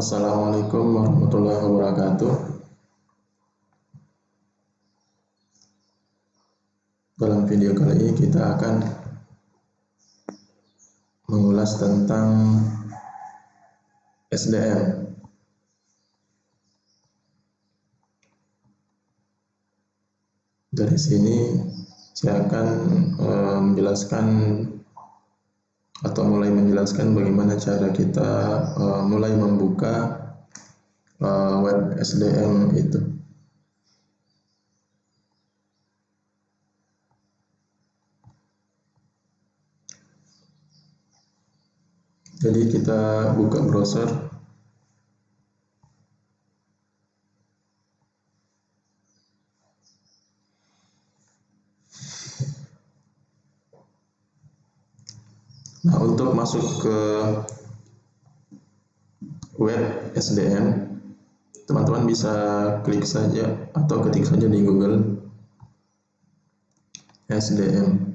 Assalamualaikum warahmatullahi wabarakatuh. Dalam video kali ini kita akan mengulas tentang SDM. Dari sini saya akan menjelaskan atau mulai menjelaskan bagaimana cara kita mulai membuka web SDM itu. Jadi kita buka browser. Nah, untuk masuk ke web SDM, teman-teman bisa klik saja atau ketik saja di Google SDM.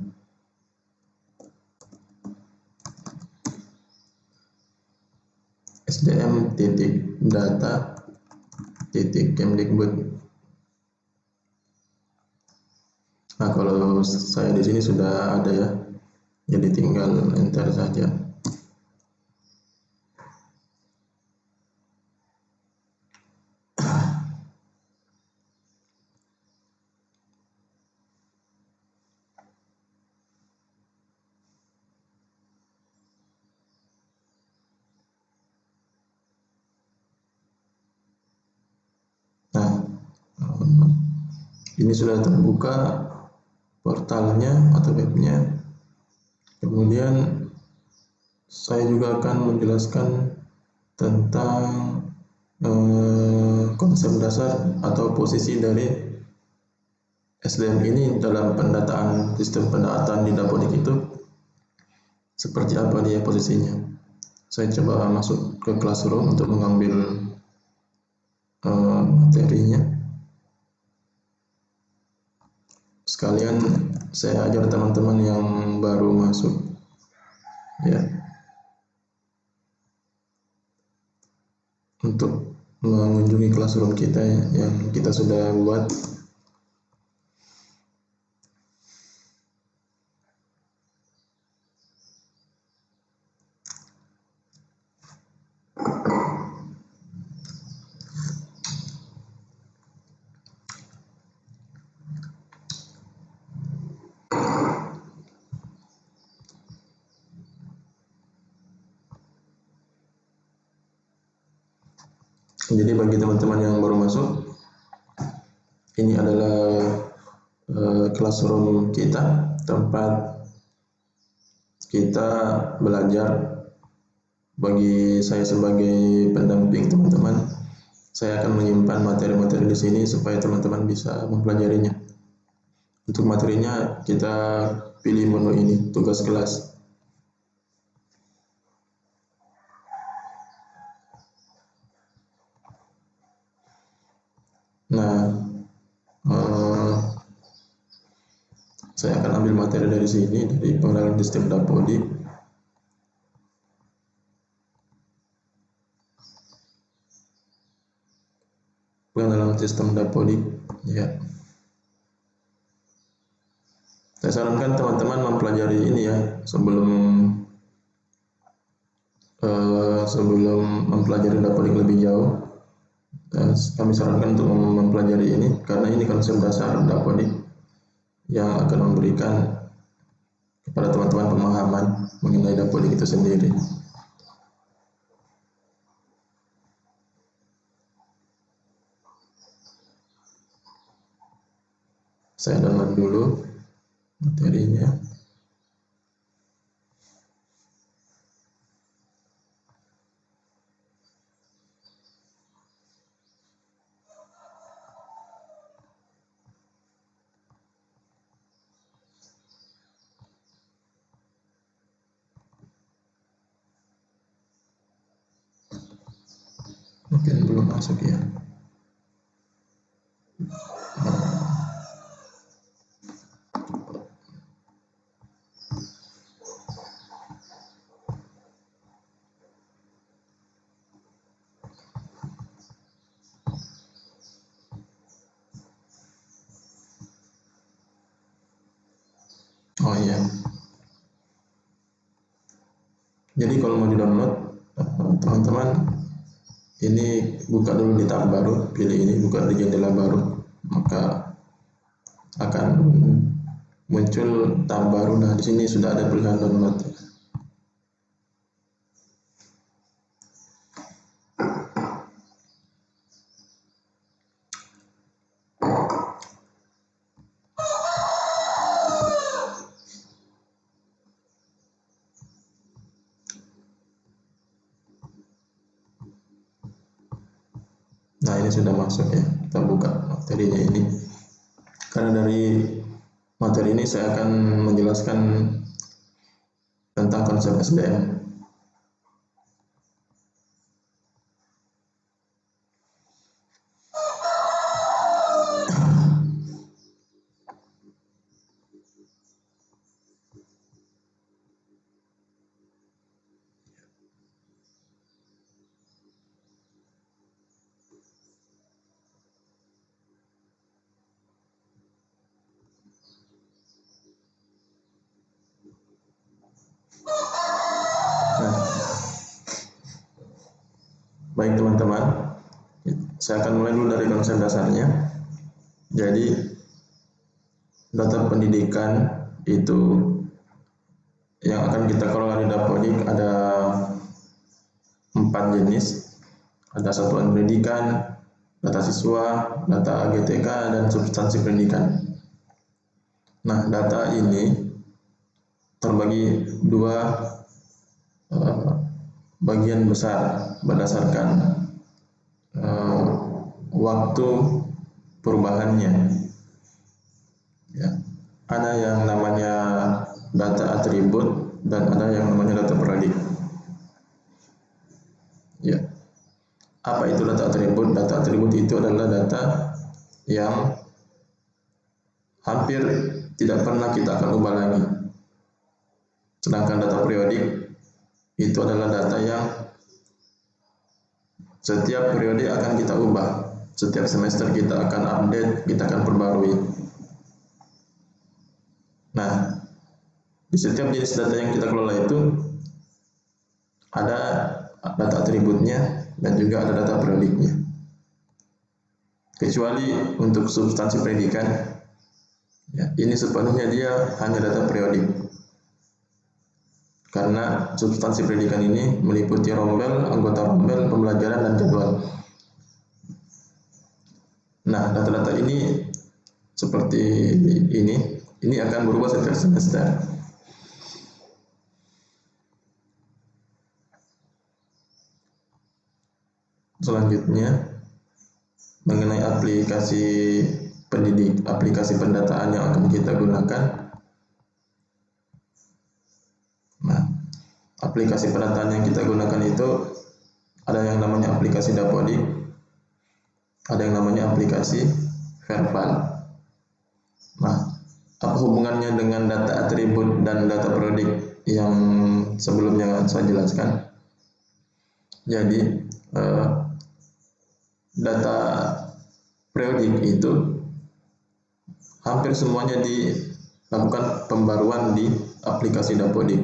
sdm.data.kemdikbud. Nah, kalau saya di sini sudah ada ya, jadi tinggal enter saja. Nah, ini sudah terbuka portalnya atau webnya. Kemudian saya juga akan menjelaskan tentang konsep dasar atau posisi dari SDM ini dalam pendataan sistem pendataan di Dapodik itu seperti apa dia posisinya. Saya coba masuk ke Classroom untuk mengambil materinya. Sekalian saya ajar teman-teman yang baru masuk ya, untuk mengunjungi Classroom kita yang kita sudah buat. Jadi bagi teman-teman yang baru masuk, ini adalah Classroom kita, tempat kita belajar. Bagi saya sebagai pendamping teman-teman, saya akan menyimpan materi-materi di sini supaya teman-teman bisa mempelajarinya. Untuk materinya kita pilih menu ini, tugas kelas. Nah, saya akan ambil materi dari sini, dari pengenalan sistem Dapodik. Pengenalan sistem Dapodik, ya. Saya sarankan teman-teman mempelajari ini ya sebelum mempelajari Dapodik lebih jauh. Kami sarankan untuk mempelajari ini karena ini konsep dasar Dapodik yang akan memberikan kepada teman-teman pemahaman mengenai Dapodik itu sendiri. Saya download dulu materinya. Mungkin belum masuk ya. Oh iya. Jadi kalau mau di-download, teman-teman, ini buka dulu di tab baru, pilih ini, buka di jendela baru, maka akan muncul tab baru. Nah, di sini sudah ada pilihan download. Nah, ini sudah masuk ya. Kita buka materinya ini. Karena dari materi ini saya akan menjelaskan tentang konsep SDM. Nah, baik teman-teman, saya akan mulai dulu dari konsep dasarnya. Jadi, data pendidikan itu yang akan kita kelola di Dapodik ada 4 jenis. Ada satuan pendidikan, data siswa, data AGTK, dan substansi pendidikan. Nah, data ini terbagi dua bagian besar berdasarkan waktu perubahannya. Ya. Ada yang namanya data atribut dan ada yang namanya data periodik. Ya. Apa itu data atribut? Data atribut itu adalah data yang hampir tidak pernah kita akan ubah lagi. Sedangkan data periodik itu adalah data yang setiap periode akan kita ubah. Setiap semester kita akan update, kita akan perbarui. Nah, di setiap jenis data yang kita kelola itu ada data atributnya dan juga ada data periodiknya. Kecuali untuk substansi pendidikan, ya, ini sepenuhnya dia hanya data periodik. Karena substansi pendidikan ini meliputi rombel, anggota rombel, pembelajaran, dan jadwal. Nah, data-data ini seperti ini akan berubah setiap semester. Selanjutnya, mengenai aplikasi aplikasi pendataan yang akan kita gunakan. Nah, aplikasi pendataan yang kita gunakan itu ada yang namanya aplikasi Dapodik, ada yang namanya aplikasi Verbal. Nah, apa hubungannya dengan data atribut dan data periodik yang sebelumnya saya jelaskan? Jadi, data periodik itu hampir semuanya dilakukan pembaruan di aplikasi Dapodik.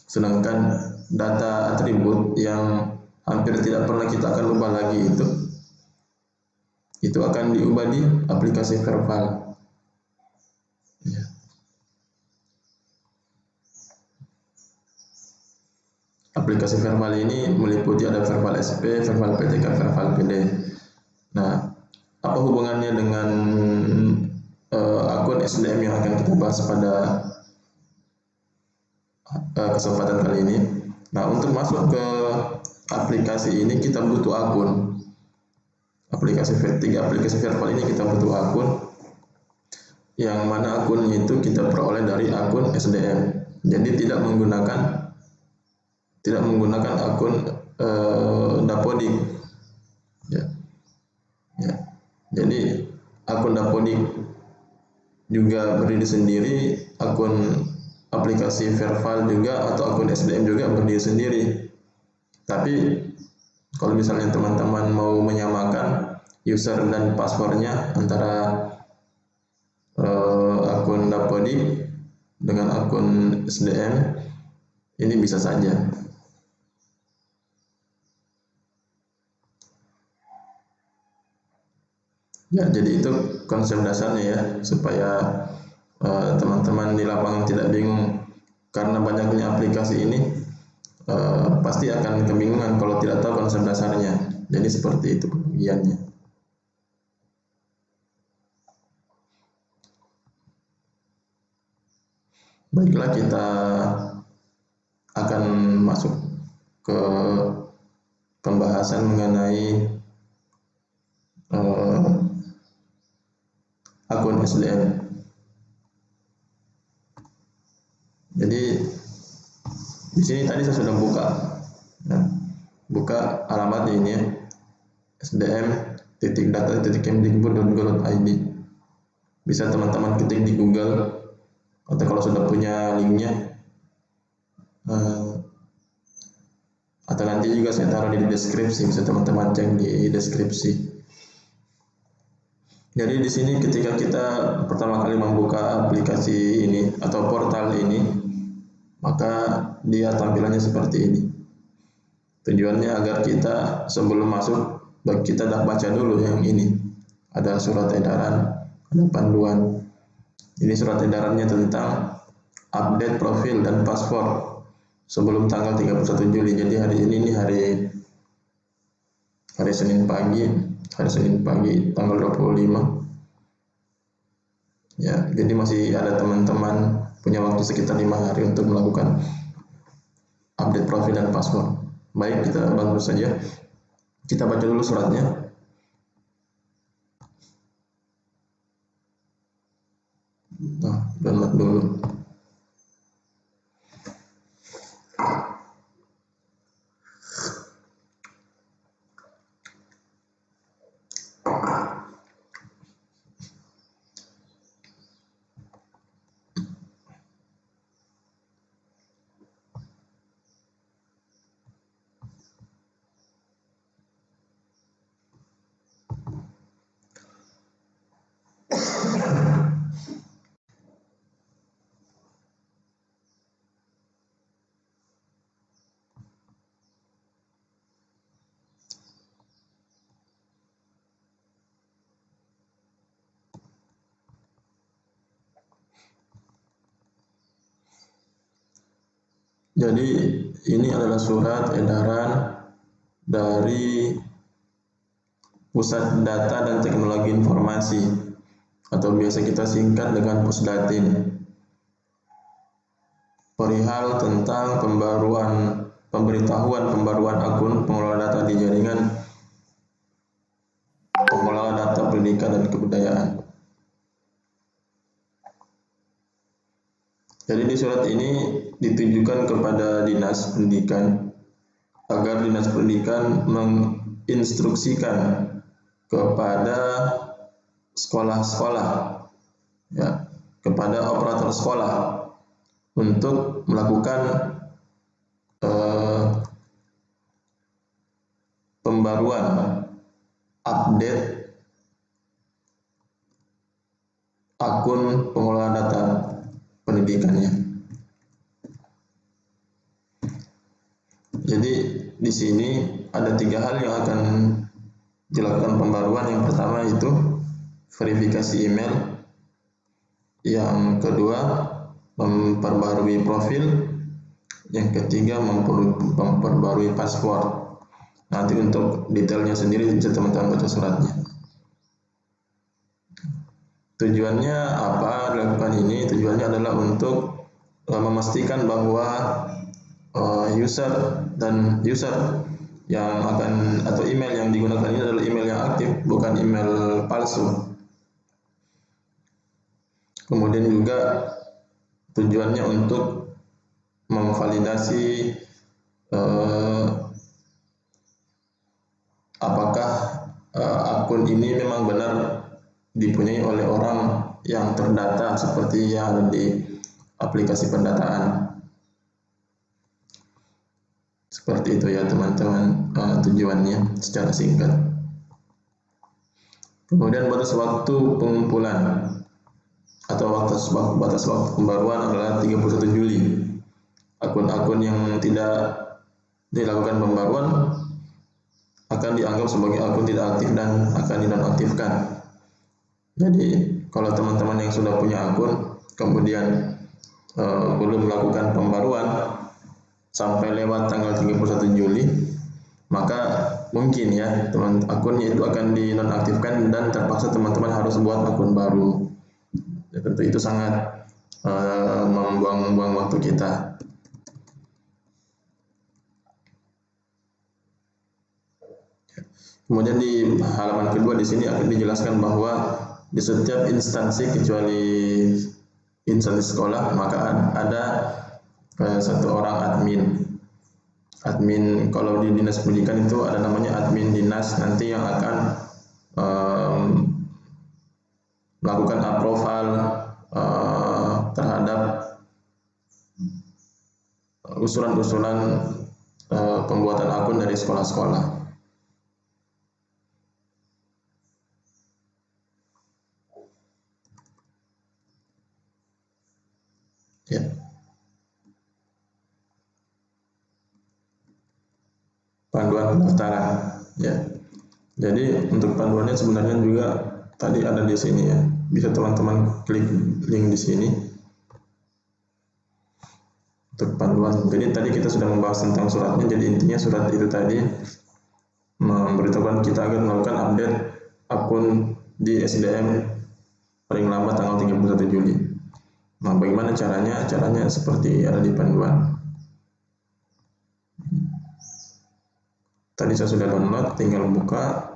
Sedangkan data atribut yang hampir tidak pernah kita akan ubah lagi itu akan diubah di aplikasi Verbal. Ya. Aplikasi Verbal ini meliputi ada Verbal SP, Verbal PTK, Verbal PD. Nah, apa hubungannya dengan akun SDM yang akan kita bahas pada kesempatan kali ini? Nah, untuk masuk ke aplikasi ini kita butuh akun. Aplikasi Verbal ini kita butuh akun, yang mana akunnya itu kita peroleh dari akun SDM. Jadi tidak menggunakan akun Dapodik. Ya. Ya. Jadi akun Dapodik juga berdiri sendiri, akun aplikasi Verbal juga atau akun SDM juga berdiri sendiri. Tapi kalau misalnya teman-teman mau menyamakan user dan passwordnya antara akun Dapodik dengan akun SDM, ini bisa saja. Ya, jadi itu konsep dasarnya ya, supaya teman-teman di lapangan tidak bingung karena banyaknya aplikasi ini, pasti akan kebingungan kalau tidak tahu konsep dasarnya. Jadi seperti itu pembagiannya. Baiklah, kita akan masuk ke pembahasan mengenai akun SDM. Jadi di sini tadi saya sudah buka alamat ini ya, sdm.data.kemdikbud.go.id. Bisa teman-teman ketik di Google, atau kalau sudah punya linknya, atau nanti juga saya taruh di deskripsi, bisa teman-teman cek di deskripsi. Jadi di sini ketika kita pertama kali membuka aplikasi ini atau portal ini, maka dia tampilannya seperti ini. Tujuannya agar kita sebelum masuk, kita baca dulu yang ini. Ada surat edaran, ada panduan. Ini surat edarannya tentang update profil dan paspor sebelum tanggal 31 Juli. Jadi hari ini hari Senin pagi tanggal 25. Ya, jadi masih ada teman-teman punya waktu sekitar 5 hari untuk melakukan update profil dan paspor. Baik, kita bantu saja. Kita baca dulu suratnya. Nah, download dulu. Jadi ini adalah surat edaran dari Pusat Data dan Teknologi Informasi, atau biasa kita singkat dengan Pusdatin, perihal tentang pemberitahuan pembaruan akun pengelola data di jaringan pengelola data pendidikan dan kebudayaan. Jadi di surat ini ditujukan kepada Dinas Pendidikan agar Dinas Pendidikan menginstruksikan kepada sekolah-sekolah, ya, kepada operator sekolah untuk melakukan pembaruan update akun pengelola data pendidikannya. Jadi di sini ada 3 hal yang akan dilakukan pembaruan. Yang pertama itu verifikasi email, yang kedua memperbarui profil, yang ketiga memperbarui paspor. Nanti untuk detailnya sendiri bisa teman-teman baca suratnya. Tujuannya apa dilakukan ini? Tujuannya adalah untuk memastikan bahwa user yang akan, atau email yang digunakan ini adalah email yang aktif, bukan email palsu. Kemudian juga tujuannya untuk memvalidasi apakah akun ini memang benar dipunyai oleh orang yang terdata seperti yang ada di aplikasi pendataan. Seperti itu ya teman-teman, tujuannya secara singkat. Kemudian batas waktu pengumpulan. atau batas waktu pembaruan adalah 31 Juli. Akun-akun yang tidak dilakukan pembaruan akan dianggap sebagai akun tidak aktif dan akan dinonaktifkan. Jadi kalau teman-teman yang sudah punya akun kemudian belum melakukan pembaruan sampai lewat tanggal 31 Juli, maka mungkin ya akunnya itu akan dinonaktifkan dan terpaksa teman-teman harus buat akun baru. Ya, tentu itu sangat membuang-buang waktu kita. Kemudian di halaman kedua di sini akan dijelaskan bahwa di setiap instansi kecuali instansi sekolah maka ada satu orang admin. Admin kalau di dinas pendidikan itu ada namanya admin dinas, nanti yang akan melakukan approval terhadap usulan-usulan pembuatan akun dari sekolah-sekolah. Ya. Panduan pendaftaran. Ya. Jadi untuk panduannya sebenarnya juga tadi ada di sini ya. Bisa teman-teman klik link di sini. Untuk panduan. Jadi tadi kita sudah membahas tentang suratnya. Jadi intinya surat itu tadi memberitahukan kita akan melakukan update akun di SDM paling lambat tanggal 31 Juli. Nah, bagaimana caranya? Caranya seperti ada di panduan. Tadi saya sudah download, tinggal buka.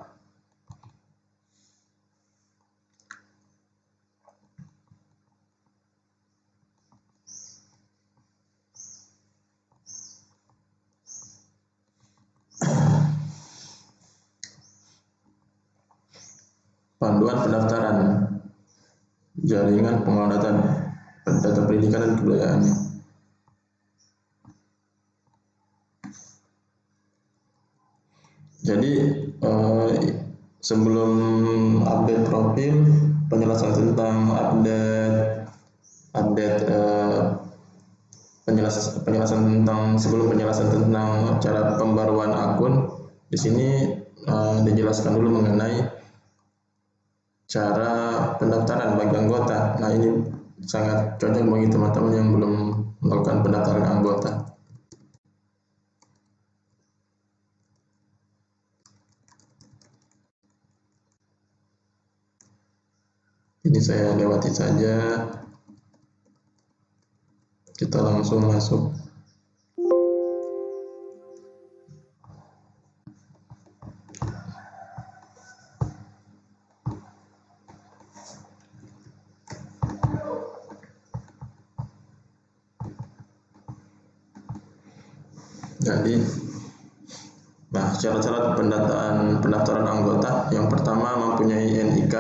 Panduan pendaftaran jaringan pengelola data pendidikan dan kebudayaannya. Jadi sebelum update profil, penjelasan tentang penjelasan tentang cara pembaruan akun, di sini dijelaskan dulu mengenai cara pendaftaran bagi anggota. Nah, ini sangat cocok bagi teman-teman yang belum melakukan pendaftaran anggota. Ini saya lewati saja. Kita langsung masuk. Jadi, syarat-syarat pendaftaran anggota, yang pertama mempunyai NIK,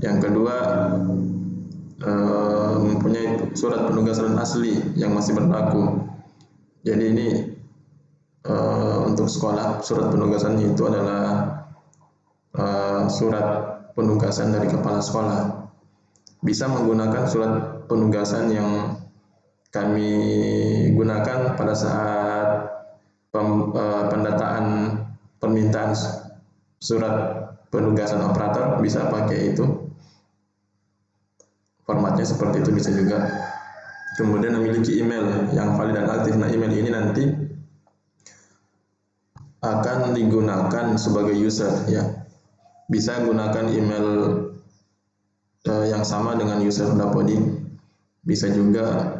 yang kedua mempunyai surat penugasan asli yang masih berlaku. Jadi ini untuk sekolah, surat penugasannya itu adalah surat penugasan dari kepala sekolah. Bisa menggunakan surat penugasan yang kami gunakan pada saat pendataan permintaan surat penugasan operator, bisa pakai itu. Formatnya seperti itu bisa juga. Kemudian memiliki email yang valid dan aktif. Nah, email ini nanti akan digunakan sebagai user ya. Bisa gunakan email yang sama dengan user Dapodik. Bisa juga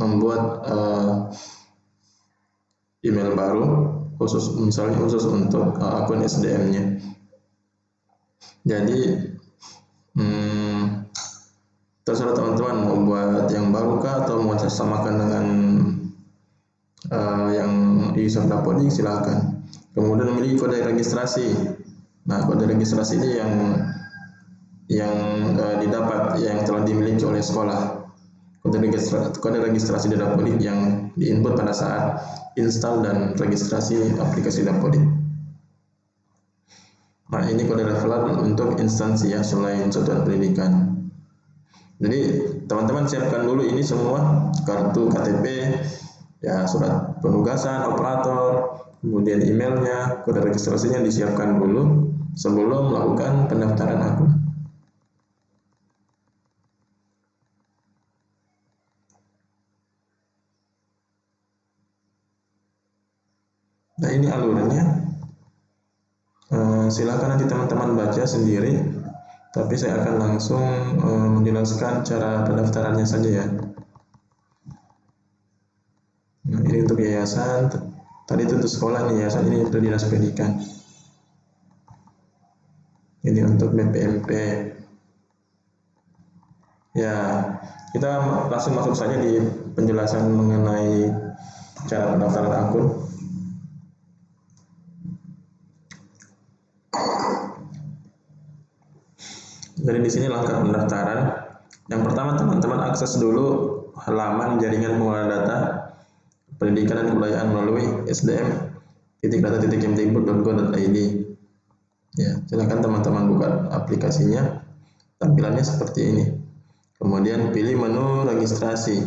membuat email baru misalnya khusus untuk akun SDM-nya. Jadi terserah teman-teman mau buat yang baru kah atau mau samakan dengan yang user Dapodik, silakan. Kemudian memiliki kode registrasi. Nah, kode registrasi ini yang didapat, yang telah dimiliki oleh sekolah. Kode registrasi Dapodik yang diinput pada saat install dan registrasi aplikasi Dapodik. Nah, ini kode referral untuk instansi ya selain satuan pendidikan. Jadi teman-teman siapkan dulu ini semua, kartu KTP, ya surat penugasan operator, kemudian emailnya, kode registrasinya disiapkan dulu sebelum melakukan pendaftaran akun. Nah, ini alurnya. Silakan nanti teman-teman baca sendiri, tapi saya akan langsung menjelaskan cara pendaftarannya saja ya. Nah, ini untuk yayasan, tadi itu untuk sekolah nih, yayasan ini untuk dinas pendidikan. Ini untuk BPMP. Ya, kita langsung masuk saja di penjelasan mengenai cara pendaftaran akun. Jadi di sini langkah pendaftaran. Yang pertama teman-teman akses dulu halaman jaringan pengelola data pendidikan dan kebudayaan melalui sdm.data.kemdikbud.go.id. Ya, silakan teman-teman buka aplikasinya. Tampilannya seperti ini. Kemudian pilih menu registrasi.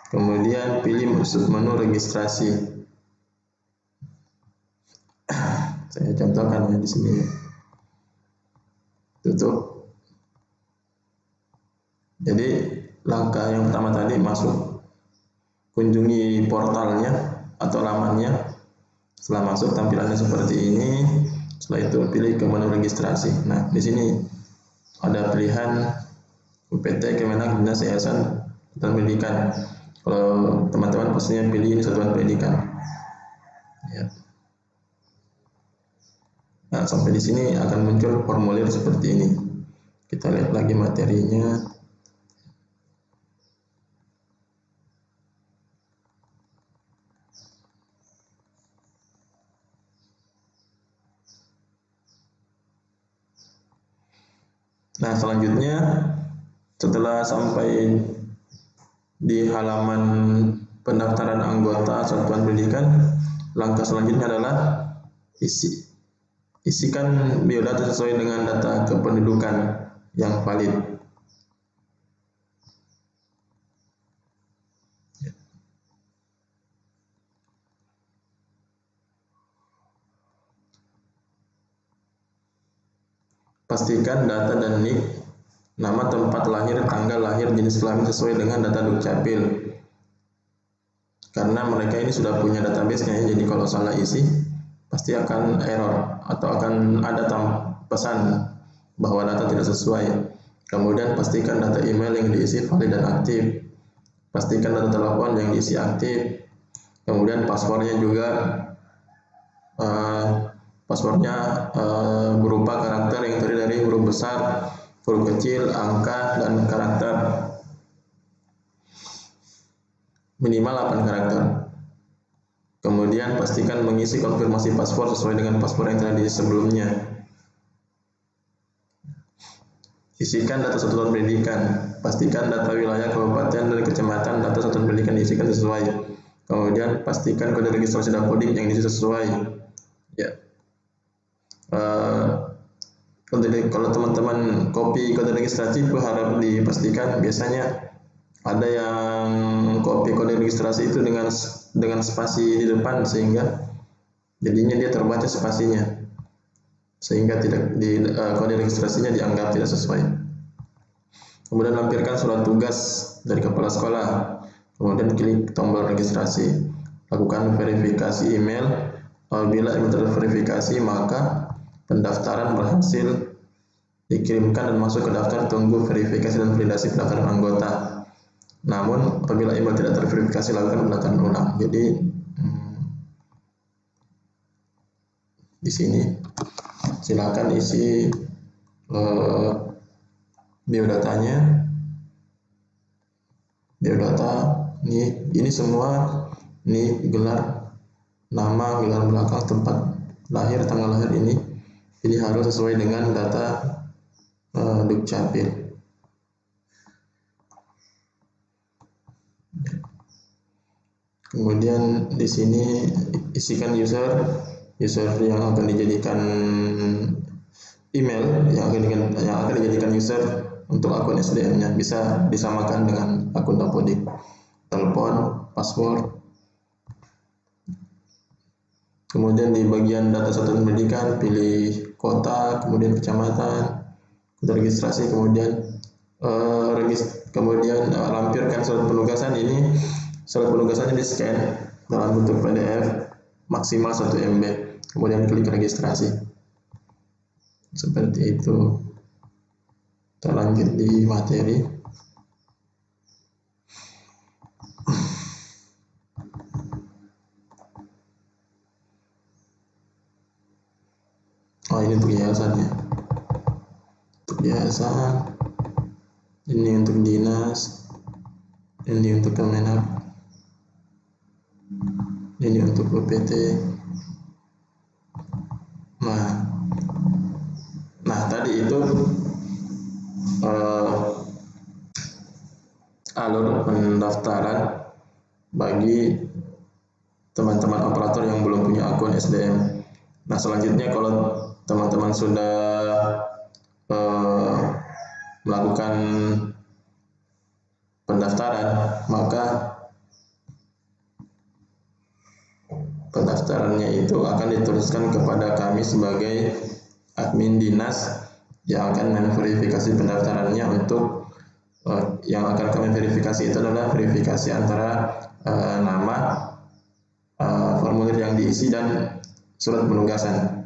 Kemudian pilih menu registrasi. Saya contohkan ya di sini. Tutup. Jadi langkah yang pertama tadi masuk, kunjungi portalnya atau lamannya. Setelah masuk tampilannya seperti ini. Setelah itu pilih ke menu registrasi. Nah, di sini ada pilihan UPT, Kemenak, Dinas, Yayasan, Satuan Pendidikan. Kalau teman-teman pastinya pilih ini Satuan Pendidikan. Ya. Nah, sampai di sini akan muncul formulir seperti ini. Kita lihat lagi materinya. Nah, selanjutnya setelah sampai di halaman pendaftaran anggota Satuan Pendidikan, langkah selanjutnya adalah isikan biodata sesuai dengan data kependudukan yang valid. Pastikan data dan NIK, nama, tempat lahir, tanggal lahir, jenis kelamin sesuai dengan data Dukcapil. Karena mereka ini sudah punya database-nya ya, jadi kalau salah isi pasti akan error atau akan ada pesan bahwa data tidak sesuai. Kemudian pastikan data email yang diisi valid dan aktif. Pastikan data telepon yang diisi aktif. Kemudian passwordnya juga berupa karakter yang terdiri dari huruf besar, huruf kecil, angka, dan karakter. Minimal 8 karakter. Kemudian pastikan mengisi konfirmasi paspor sesuai dengan paspor yang telah diisi sebelumnya. Isikan data satuan pendidikan. Pastikan data wilayah, kabupaten, dan kecamatan data satuan pendidikan diisikan sesuai. Kemudian pastikan kode registrasi Dapodik yang diisi sesuai. Ya. Kalau teman-teman copy kode registrasi itu harap dipastikan, biasanya ada yang copy kode registrasi itu dengan spasi di depan, sehingga jadinya dia terbaca spasinya, sehingga tidak kode registrasinya dianggap tidak sesuai. Kemudian lampirkan surat tugas dari kepala sekolah, kemudian klik tombol registrasi. Lakukan verifikasi email. Apabila email terverifikasi, maka pendaftaran berhasil dikirimkan dan masuk ke daftar tunggu verifikasi dan validasi pendaftaran anggota. Namun apabila email tidak terverifikasi, lakukan pendaftaran ulang. Jadi di sini silakan isi biodatanya. Biodata ini semua nih, gelar, nama, gelar belakang, tempat lahir, tanggal lahir ini harus sesuai dengan data Dukcapil. Kemudian di sini isikan user, user yang akan dijadikan email yang akan dijadikan user untuk akun SDM-nya bisa disamakan dengan akun Dapodik. Telepon, password. Kemudian di bagian data satuan pendidikan pilih kota, kemudian kecamatan, kode registrasi, kemudian lampirkan surat penugasan ini. Surat penugasannya di scan dalam bentuk PDF maksimal 1 MB. Kemudian klik registrasi. Seperti itu. Kita lanjut di materi. Oh, ini untuk yayasan ya. Untuk yayasan. Ini untuk dinas. Ini untuk Kemenak. Ini untuk UPT. Nah, tadi itu alur pendaftaran bagi teman-teman operator yang belum punya akun SDM. Nah, selanjutnya kalau teman-teman sudah melakukan pendaftaran, maka pendaftarannya itu akan diteruskan kepada kami sebagai admin dinas yang akan memverifikasi pendaftarannya. Untuk yang akan kami verifikasi itu adalah verifikasi antara nama, formulir yang diisi, dan surat penugasan.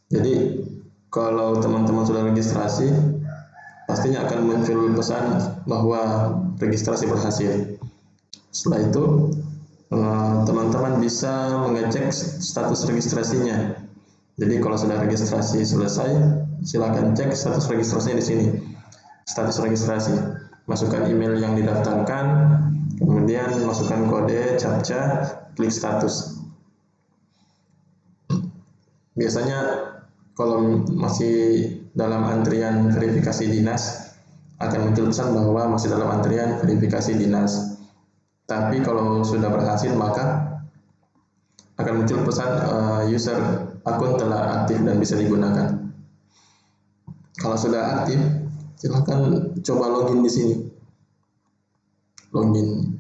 Jadi kalau teman-teman sudah registrasi, pastinya akan muncul pesan bahwa registrasi berhasil. Setelah itu teman-teman bisa mengecek status registrasinya. Jadi kalau sudah registrasi selesai, silakan cek status registrasinya di sini. Status registrasi, masukkan email yang didaftarkan, kemudian masukkan kode CAPTCHA, klik status. Biasanya kalau masih dalam antrian verifikasi dinas, akan muncul pesan bahwa masih dalam antrian verifikasi dinas. Tapi kalau sudah berhasil, maka akan muncul pesan user akun telah aktif dan bisa digunakan. Kalau sudah aktif, silakan coba login di sini. Login.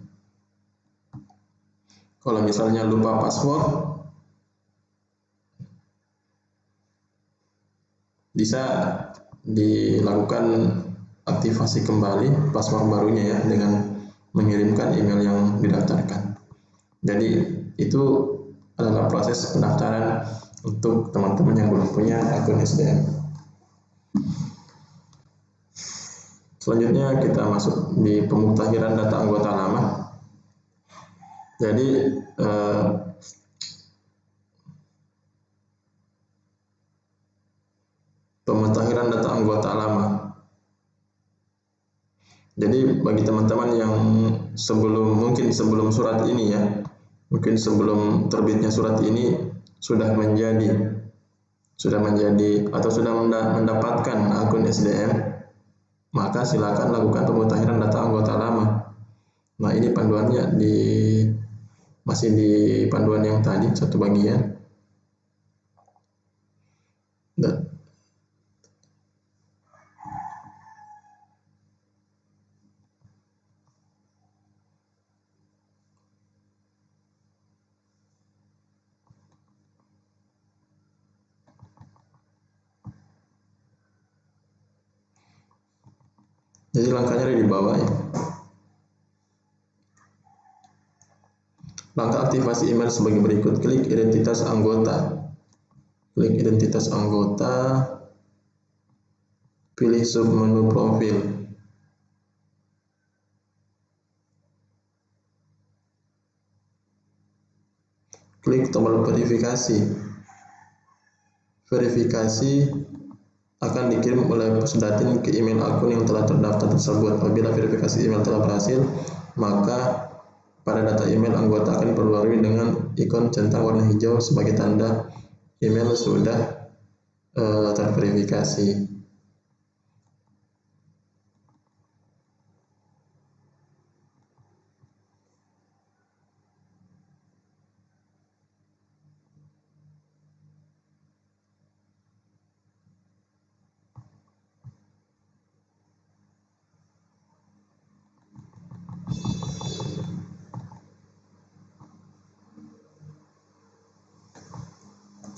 Kalau misalnya lupa password, bisa dilakukan aktivasi kembali password barunya ya, dengan mengirimkan email yang didaftarkan. Jadi itu adalah proses pendaftaran untuk teman-teman yang belum punya akun SDM. Selanjutnya kita masuk di pemuktahiran data anggota lama. Jadi pemutahiran data anggota lama. Jadi bagi teman-teman yang mungkin sebelum surat ini ya, mungkin sebelum terbitnya surat ini sudah menjadi atau sudah mendapatkan akun SDM, maka silakan lakukan pemutahiran data anggota lama. Nah, ini panduannya masih di panduan yang tadi, satu bagian. Jadi langkahnya ada di bawah ya. Langkah aktivasi email sebagai berikut. Klik identitas anggota. Klik identitas anggota. Pilih submenu profil. Klik tombol verifikasi. Verifikasi akan dikirim oleh Pusdatin ke email akun yang telah terdaftar tersebut. Apabila verifikasi email telah berhasil, maka pada data email anggota akan diperbarui dengan ikon centang warna hijau sebagai tanda email sudah terverifikasi.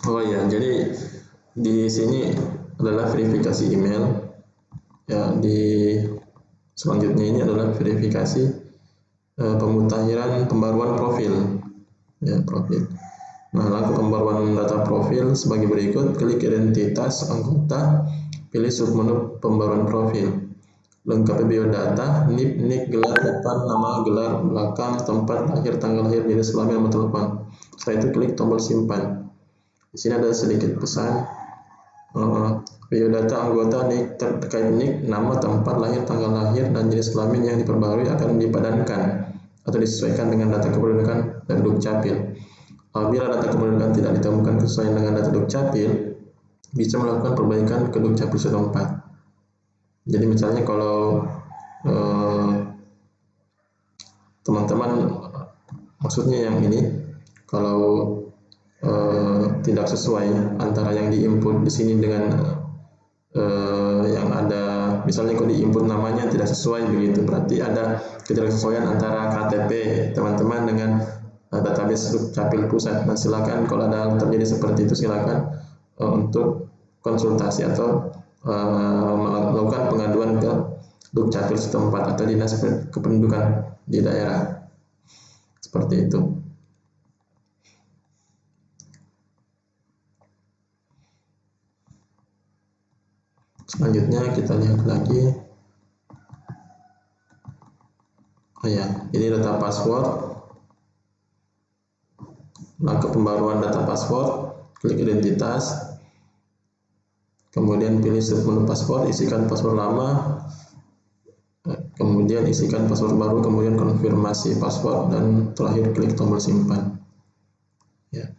Oh ya, jadi di sini adalah verifikasi email. Ya, di selanjutnya ini adalah verifikasi pemutahiran pembaruan profil. Ya, profil. Nah, langkah pembaruan data profil sebagai berikut: klik identitas anggota, pilih submenu pembaruan profil. Lengkapi biodata, NIP, gelar depan, nama, gelar belakang, tempat lahir, tanggal lahir, jenis kelamin, nomor telepon. Setelah itu klik tombol simpan. Di sini ada sedikit pesan. Biodata anggota NIK terkait NIK, nama, tempat lahir, tanggal lahir, dan jenis kelamin yang diperbarui akan dipadankan atau disesuaikan dengan data kependudukan dan Dukcapil. Apabila data kependudukan tidak ditemukan sesuai dengan data Dukcapil, bisa melakukan perbaikan ke Dukcapil setempat. Jadi misalnya kalau teman-teman maksudnya yang ini, kalau tidak sesuai antara yang diinput di sini dengan yang ada, misalnya kalau diinput namanya tidak sesuai begitu, berarti ada ketidaksesuaian antara KTP teman-teman dengan database Dukcapil pusat. Nah, silakan kalau ada terjadi seperti itu, silakan untuk konsultasi atau melakukan pengaduan ke Dukcapil setempat atau dinas kependudukan di daerah. Seperti itu. Selanjutnya kita lihat lagi. Oh ya, ini data password. Langkah pembaruan data password, klik identitas, kemudian pilih submenu password, isikan password lama, kemudian isikan password baru, kemudian konfirmasi password, dan terakhir klik tombol simpan. Ya.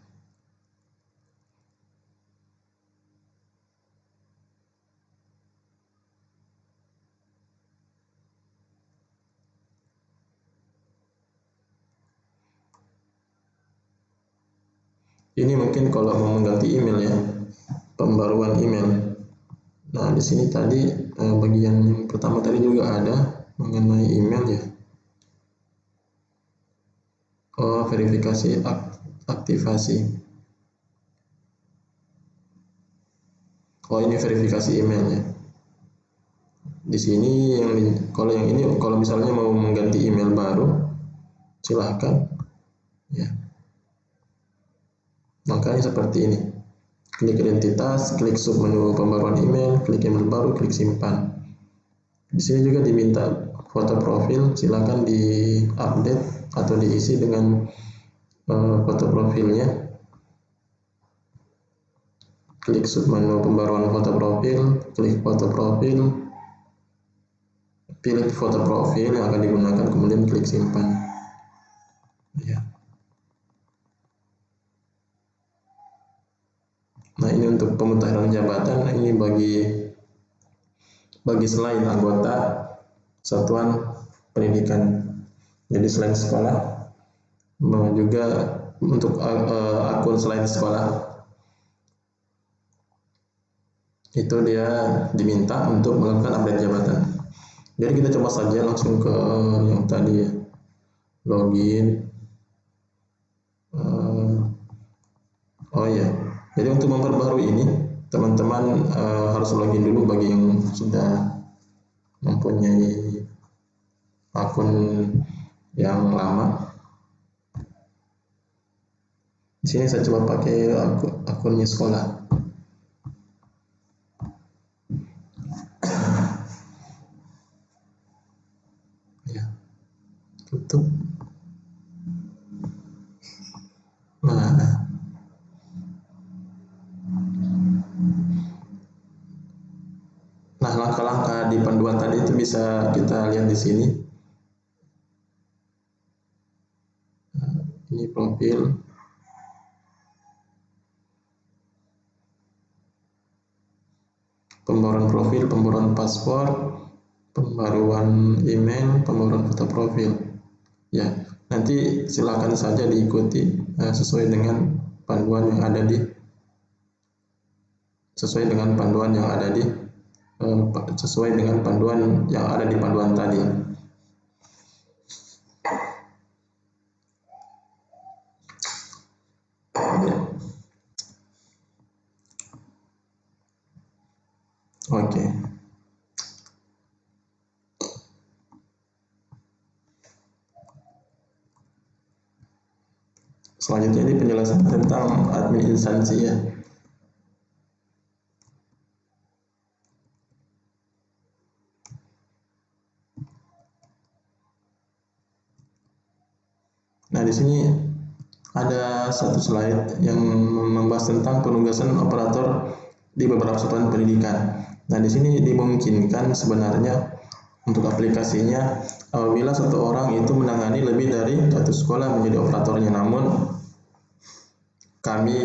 Ini mungkin kalau mau mengganti email ya, pembaruan email. Nah, di sini tadi bagian yang pertama tadi juga ada mengenai email ya. Oh, verifikasi aktivasi. Oh, ini verifikasi email ya. Di sini kalau yang ini, kalau misalnya mau mengganti email baru, silahkan ya. Makanya seperti ini. Klik identitas, klik submenu pembaruan email, klik email baru, klik simpan. Di sini juga diminta foto profil, silakan di-update atau diisi dengan foto profilnya. Klik submenu pembaruan foto profil, klik foto profil, pilih foto profil yang akan digunakan, kemudian klik simpan. Ya. Nah, ini untuk pemutahiran jabatan, ini bagi selain anggota satuan pendidikan. Jadi selain sekolah, juga untuk akun selain sekolah itu dia diminta untuk melakukan update jabatan. Jadi kita coba saja langsung ke yang tadi ya, login. Oh ya, jadi untuk memperbarui ini teman-teman harus login dulu bagi yang sudah mempunyai akun yang lama. Di sini saya coba pakai akunnya sekolah. Ya, tutup. Nah, langkah-langkah di panduan tadi itu bisa kita lihat di sini. Ini profil, pembaruan profil, pembaruan password, pembaruan email, pembaruan foto profil. Ya, nanti silakan saja diikuti sesuai dengan panduan yang ada di sesuai dengan panduan yang ada di panduan tadi. Oke. Selanjutnya ini penjelasan tentang admin instansi ya. Nah, di sini ada satu slide yang membahas tentang penugasan operator di beberapa satuan pendidikan. Nah, di sini dimungkinkan sebenarnya untuk aplikasinya apabila satu orang itu menangani lebih dari satu sekolah menjadi operatornya. Namun kami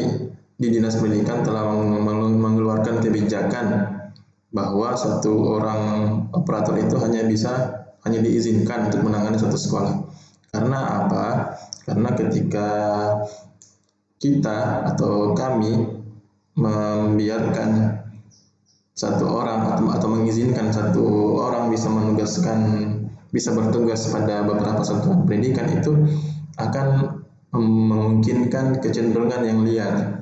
di Dinas Pendidikan telah mengeluarkan kebijakan bahwa satu orang operator itu hanya diizinkan untuk menangani satu sekolah. Karena apa? Karena ketika kita atau kami membiarkan satu orang atau mengizinkan satu orang bisa bertugas pada beberapa satuan pendidikan, itu akan memungkinkan kecenderungan yang liar,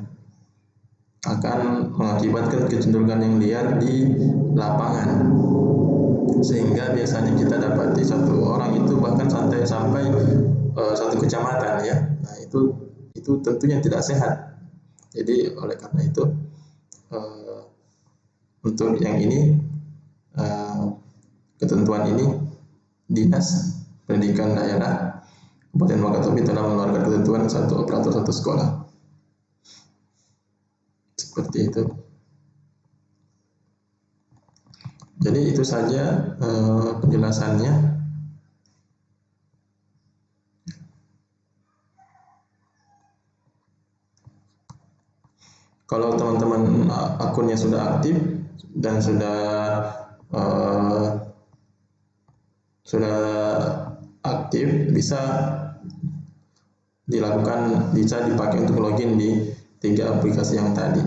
akan mengakibatkan kecenderungan yang liar di lapangan, sehingga biasanya kita dapati satu orang itu bahkan sampai satu kecamatan ya. Nah, itu tentunya tidak sehat. Jadi oleh karena itu untuk yang ini ketentuan ini Dinas Pendidikan Daerah Kabupaten Wakatobi telah mengeluarkan ketentuan satu operator satu sekolah. Seperti itu. Jadi itu saja penjelasannya. Kalau teman-teman akunnya sudah aktif dan sudah aktif, bisa dipakai untuk login di 3 aplikasi yang tadi.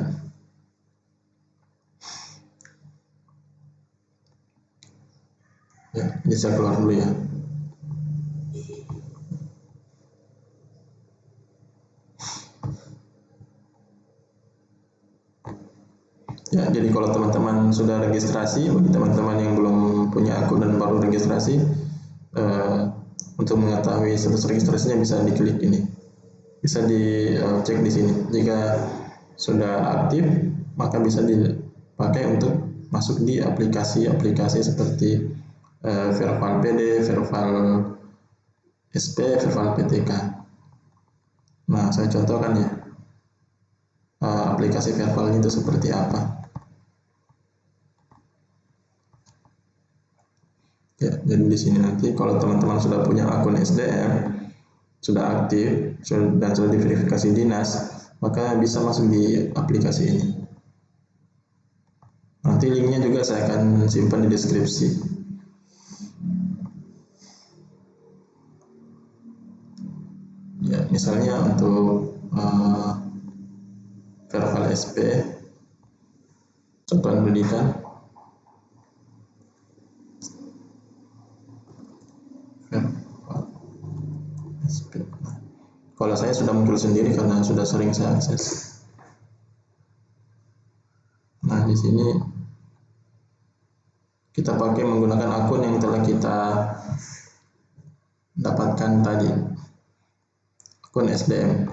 Ya, ini saya keluar dulu ya. Ya, jadi kalau teman-teman sudah registrasi, bagi teman-teman yang belum punya akun dan baru registrasi, untuk mengetahui status registrasinya bisa diklik ini, bisa dicek di sini. Jika sudah aktif, maka bisa dipakai untuk masuk di aplikasi-aplikasi seperti Verval PD, Verval SP, Verval PTK. Nah, saya contohkan ya aplikasi Verval itu seperti apa. Ya, jadi di sini nanti kalau teman-teman sudah punya akun SDM, sudah aktif dan sudah diverifikasi dinas, maka bisa masuk di aplikasi ini. Nanti linknya juga saya akan simpan di deskripsi. Ya, misalnya untuk Verval SP, satuan pendidikan, Nah, kalau saya sudah muncul sendiri karena sudah sering saya akses. Nah, di sini kita pakai menggunakan akun yang telah kita dapatkan tadi, akun SDM.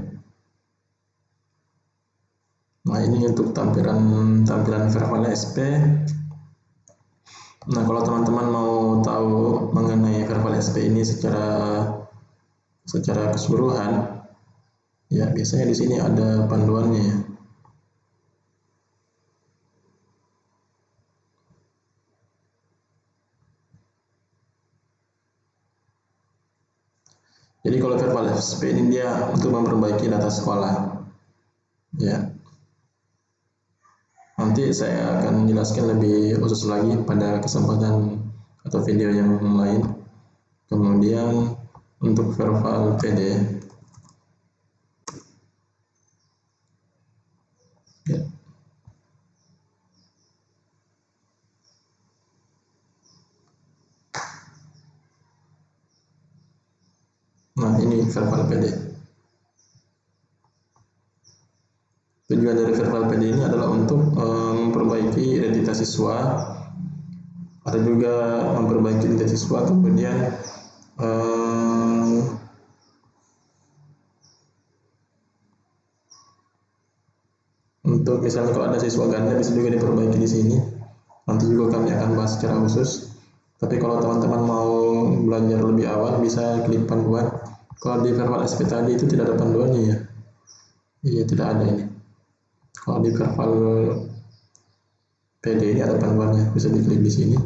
Nah, ini untuk tampilan Verval SP. Nah, kalau teman-teman mau tahu mengenai Verval SP ini secara keseluruhan, ya biasanya di sini ada panduannya ya. Jadi kalau Verval SP ini dia untuk memperbaiki data sekolah, ya. Nanti saya akan jelaskan lebih khusus lagi pada kesempatan atau video yang lain. Kemudian untuk Verval PD, ya. Nah, ini Verval PD. Tujuan dari verbal PD ini adalah untuk memperbaiki identitas siswa, ada juga memperbaiki identitas siswa, kemudian untuk misalnya kalau ada siswa ganda bisa juga diperbaiki di sini. Nanti juga kami akan bahas secara khusus. Tapi kalau teman-teman mau belajar lebih awal bisa klik panduan. Kalau di verbal SP tadi itu tidak ada panduannya ya. Iya, tidak ada ini. Kalau di verbal PD ini ada panduannya, bisa diklik di sini.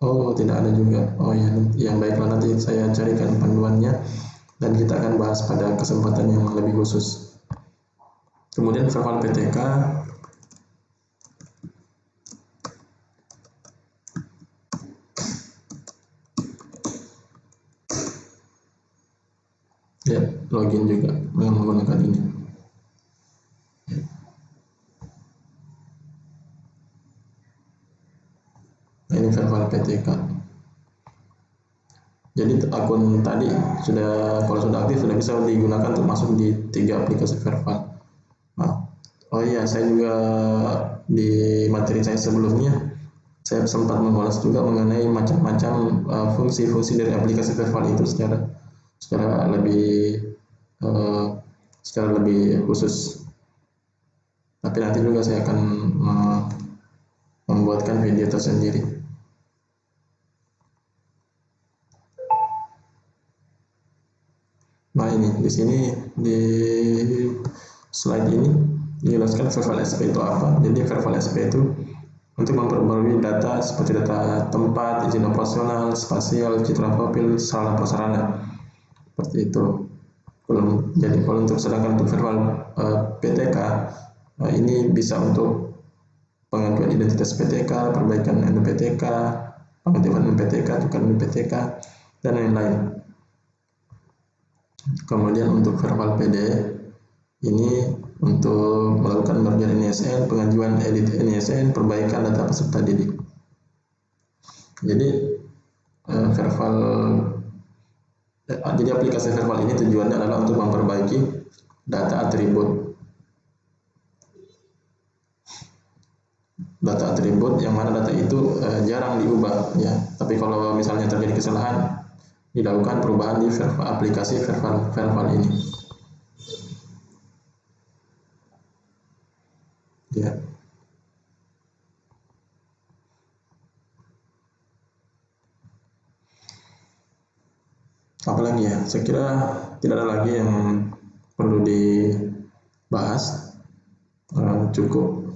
Oh, tidak ada juga. Oh ya, yang baiklah, nanti saya carikan panduannya dan kita akan bahas pada kesempatan yang lebih khusus. Kemudian verbal PTK. Ya, login juga menggunakan ini. Nah, ini verbal PTK. Jadi akun tadi kalau sudah aktif sudah bisa digunakan untuk masuk di 3 aplikasi verbal. Nah, oh iya, saya juga di materi saya sebelumnya saya sempat mengulas juga mengenai macam-macam fungsi-fungsi dari aplikasi verbal itu secara lebih khusus. Tapi nanti juga saya akan membuatkan video tersendiri. Nah, ini di sini di slide ini dijelaskan verbal SP itu apa. Jadi verbal SP itu untuk memperbarui data seperti data tempat, izin operasional, spasial, citra profil, sarana prasarana. Seperti itu. Jadi kalau sedangkan untuk verbal PTK ini bisa untuk pengajuan identitas PTK, perbaikan NPTK, pengaktifan NPTK, tukar NPTK, dan lain-lain. Kemudian untuk verbal PD ini untuk melakukan merger NISN, pengajuan edit NISN, perbaikan data peserta didik. Jadi jadi aplikasi verbal ini tujuannya adalah untuk memperbaiki data atribut yang mana data itu jarang diubah ya. Tapi kalau misalnya terjadi kesalahan, dilakukan perubahan di aplikasi verbal ini. Ya. Apalagi ya, saya kira tidak ada lagi yang perlu dibahas. Cukup.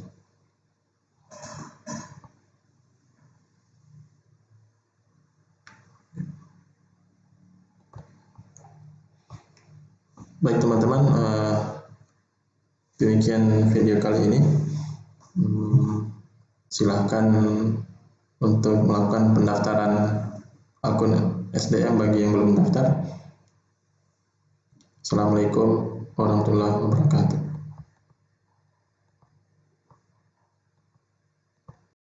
Baik teman-teman, demikian video kali ini. Silahkan untuk melakukan pendaftaran akun SDM bagi yang belum daftar. Assalamualaikum warahmatullahi wabarakatuh.